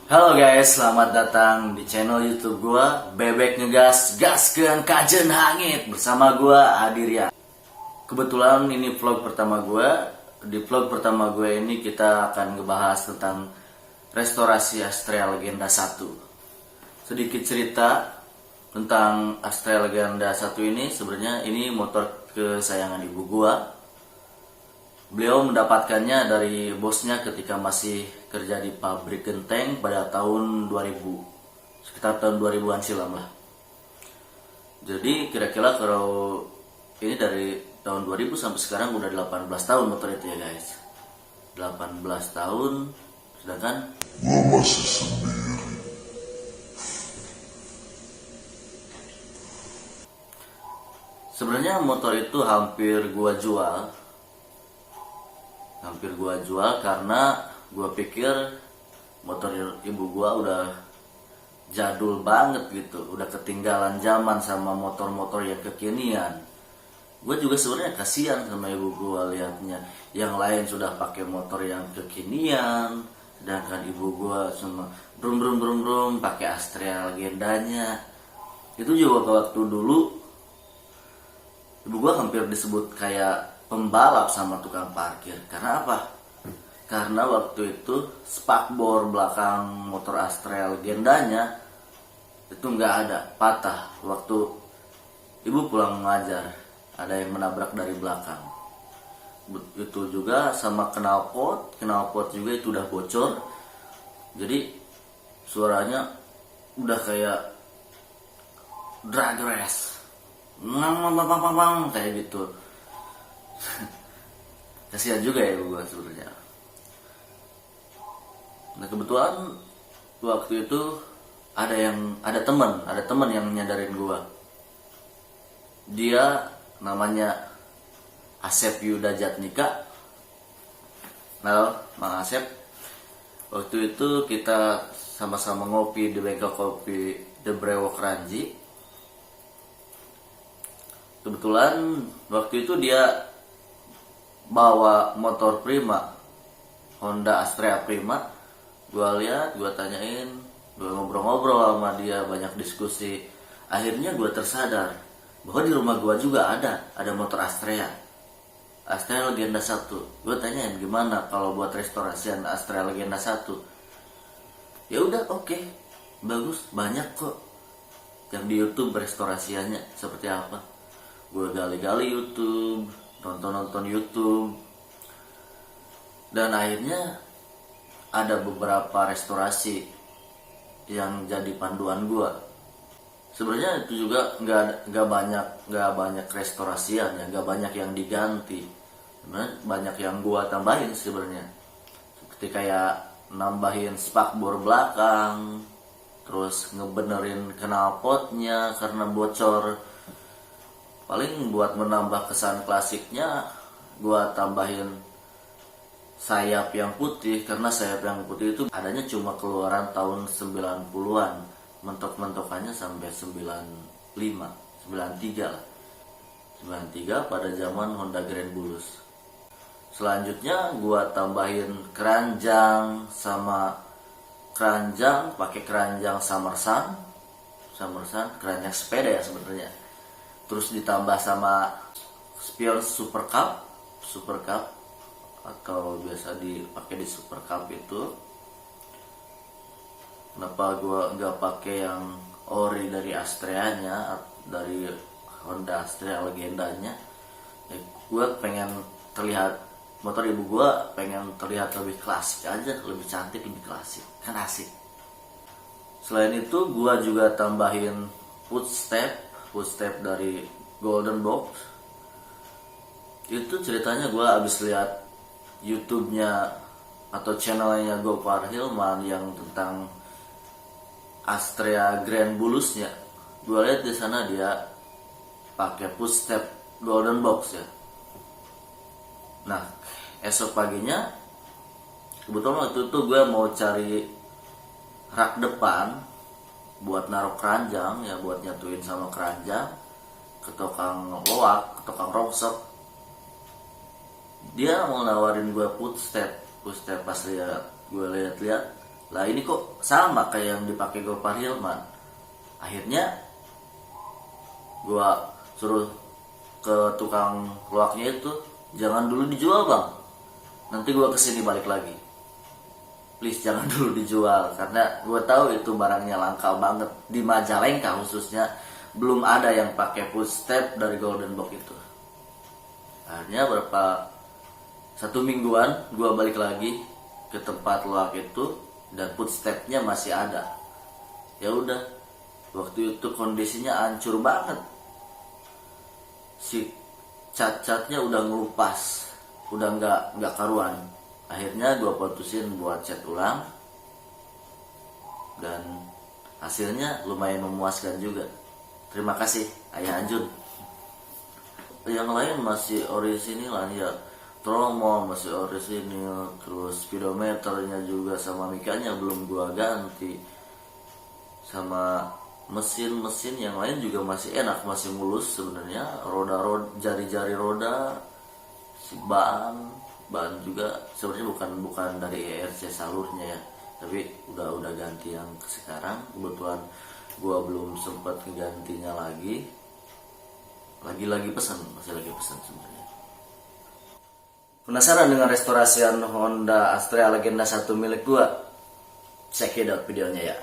Halo guys, selamat datang di channel YouTube gua Bebek Ngegas Gaskeun Kajen Hangit bersama gua Adiria. Kebetulan ini vlog pertama gua. Di vlog pertama gue ini kita akan ngebahas tentang restorasi Astrea Legenda 1. Sedikit cerita tentang Astrea Legenda 1 ini, sebenarnya ini motor kesayangan ibu gua. Beliau mendapatkannya dari bosnya ketika masih kerja di pabrik genteng pada tahun 2000, sekitar tahun 2000-an silam lah. Jadi kira-kira kalau ini dari tahun 2000 sampai sekarang udah 18 tahun motor itu ya guys. 18 tahun, sedangkan Gua masih sendiri. sebenarnya motor itu hampir gua jual karena gua pikir motor ibu gua udah jadul banget gitu, udah ketinggalan zaman sama motor-motor yang kekinian. Gue juga sebenarnya kasihan sama ibu gua liatnya, yang lain sudah pakai motor yang kekinian, sedangkan ibu gua cuma brum brum brum brum pakai Astrea Legendanya. Itu juga waktu dulu ibu gua hampir disebut kayak pembalap sama tukang parkir. Karena apa? Karena waktu itu spakbor belakang motor Astrea Legendanya itu nggak ada, patah. Waktu ibu pulang mengajar, ada yang menabrak dari belakang. Itu juga sama knalpot juga itu udah bocor. Jadi suaranya udah kayak drag race, kayak gitu. Kasihan juga ya gue sebenarnya. Nah kebetulan waktu itu ada teman yang nyadarin gue. Dia namanya Asep Yuda Jatnika. Nah, Mang Asep. Waktu itu kita sama-sama ngopi di bengkel kopi The Brewok Ranji. Kebetulan waktu itu dia bawa motor Prima, Honda Astrea Prima. Gua lihat, gua tanyain, gua ngobrol-ngobrol sama dia, banyak diskusi. Akhirnya gua tersadar bahwa di rumah gua juga ada motor Astrea Legenda 1. Gua tanyain gimana kalau buat restorasian Astrea Legenda 1. Ya udah, oke. Bagus, banyak kok yang di YouTube restorasiannya seperti apa. Gua gali-gali YouTube, nonton YouTube, dan akhirnya ada beberapa restorasi yang jadi panduan gua. Sebenarnya itu juga nggak banyak restorasian ya, nggak banyak yang diganti. Sebenarnya banyak yang gua tambahin sebenarnya, seperti kayak nambahin spakbor belakang, terus ngebenerin knalpotnya karena bocor. Paling buat menambah kesan klasiknya, gua tambahin sayap yang putih, karena sayap yang putih itu adanya cuma keluaran tahun 90-an. Mentok-mentokannya sampai 95, 93 lah. 93 pada zaman Honda Grand Bulus. Selanjutnya gua tambahin keranjang pakai keranjang Summersun, keranjang sepeda ya sebenarnya. Terus ditambah sama spion Super Cup atau biasa dipakai di Super Cup itu. Kenapa gue nggak pakai yang ori dari Astrea-nya, dari Honda Astrea Legendanya? Ya, gue pengen terlihat, motor ibu gue pengen terlihat lebih klasik aja, lebih cantik, lebih klasik, kan asik. Selain itu gue juga tambahin footstep dari Golden Box. Itu ceritanya gue abis lihat YouTube-nya atau channelnya Gopar Hilman yang tentang Astrea Grand Bulusnya. Gue lihat di sana dia pakai footstep Golden Box ya. Nah esok paginya kebetulan waktu itu gue mau cari rak depan buat naruh keranjang ya, buat nyatuin sama keranjang ke tukang loak, ke tukang rongsok. Dia mau nawarin gue footstep pas gue lihat Lah ini kok sama kayak yang dipakai Gopar Hilman. Akhirnya gua suruh ke tukang loaknya itu, jangan dulu dijual bang, nanti gua kesini balik lagi. Please jangan dulu dijual, karena gua tahu itu barangnya langka banget di Majalengka khususnya. Belum ada yang pakai footstep dari Golden Box itu. Akhirnya satu mingguan gua balik lagi ke tempat loak itu dan footstepnya masih ada. Ya udah, waktu itu kondisinya hancur banget. Si cat-catnya udah ngelupas, udah nggak karuan. Akhirnya gue putusin buat cat ulang dan hasilnya lumayan memuaskan juga. Terima kasih Ayah Anjun. Yang lain masih orisinil ya, tromol masih orisinil, terus speedometernya juga sama mikanya belum gua ganti, sama mesin yang lain juga masih enak, masih mulus sebenarnya. Roda jari-jari roda, si ban juga sebenarnya bukan dari ERC salurnya ya, tapi udah ganti yang sekarang. Kebetulan gua belum sempat gantinya lagi masih lagi pesan sebenarnya. Penasaran dengan restorasian Honda Astrea Legenda 1 milik gua? Check it out videonya ya.